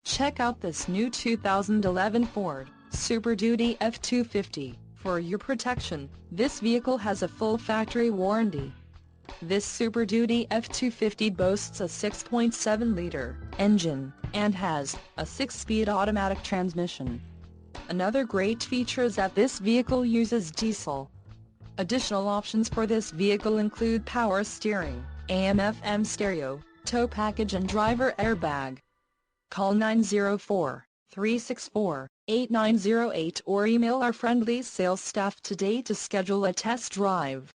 Check out this new 2011 Ford Super Duty F-250. For your protection, this vehicle has a full factory warranty. This Super Duty F-250 boasts a 6.7-liter engine, and has a 6-speed automatic transmission. Another great feature is that this vehicle uses diesel. Additional options for this vehicle include power steering, AM/FM stereo, tow package and driver airbag. Call 904-364-8908 or email our friendly sales staff today to schedule a test drive.